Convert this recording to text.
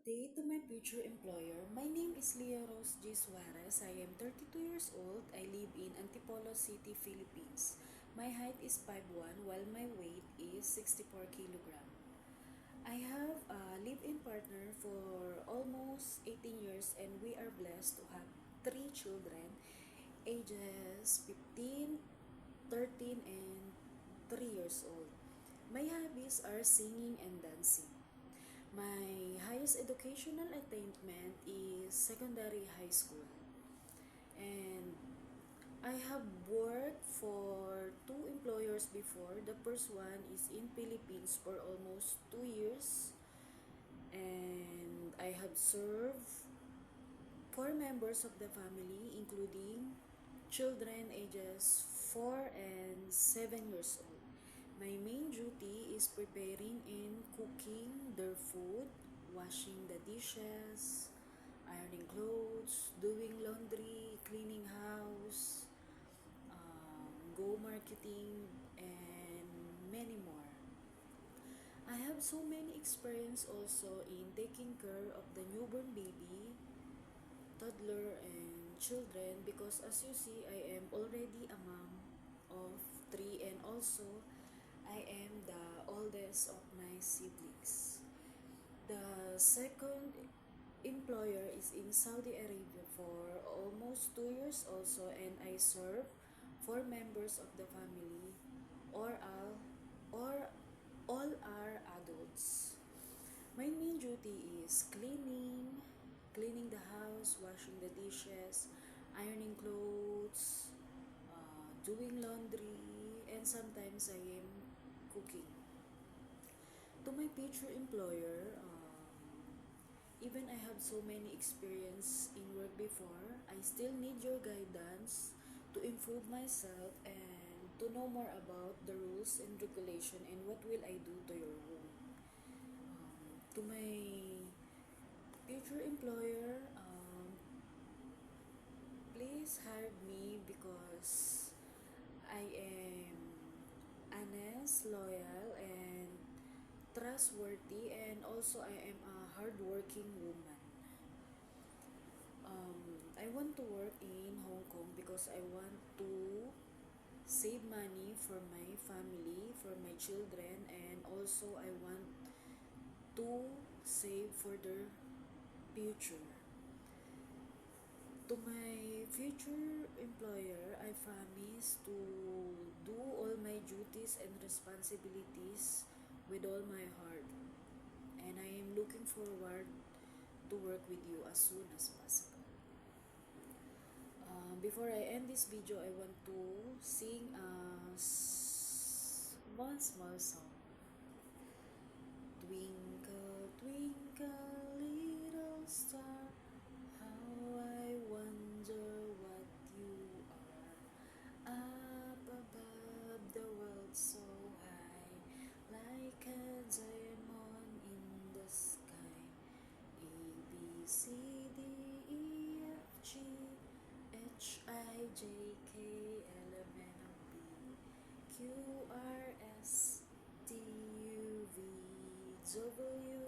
day to my future employer. My name is Leah Rose G. Suarez. I am 32 years old. I live in Antipolo City, Philippines. My height is 5'1", while my weight is 64 kilogram. I have a live-in partner for almost 18 years and we are blessed to have three children, ages 15, 13, and 3 years old. My hobbies are singing and dancing. My highest educational attainment is secondary high school. And I have worked for two employers before. The first one is in Philippines for almost 2 years. And I have served four members of the family, including children ages 4 and 7 years old. My main duty is preparing and cooking their food, washing the dishes, ironing clothes, doing laundry, cleaning house, go marketing, and many more. I have so many experience also in taking care of the newborn baby, toddler, and children because as you see, I am already a mom of three and also I am the oldest of my siblings. The second employer is in Saudi Arabia for almost 2 years also and I serve four members of the family or all are adults. My main duty is cleaning the house, washing the dishes, ironing clothes, doing laundry, and sometimes I am cooking. To my future employer, even I have so many experience in work before, I still need your guidance to improve myself and to know more about the rules and regulation and what will I do to your home. To my future employer, please hire me because I am honest, loyal, and trustworthy, and also I am a hardworking woman. I want to work in Hong Kong because I want to save money for my family, for my children, and also I want to save for their future. To my future employer, I promise to do all my duties and responsibilities with all my heart. And I am looking forward to work with you as soon as possible. Before I end this video, I want to sing one small song. Twinkle, twinkle, little star, how I wonder what you are. Up above the world so high, like a diamond in the sky. A, B, C, D, E, F, G, H, I, J, K, L, M, N, O, P, Q, R, S, T, U, V, W,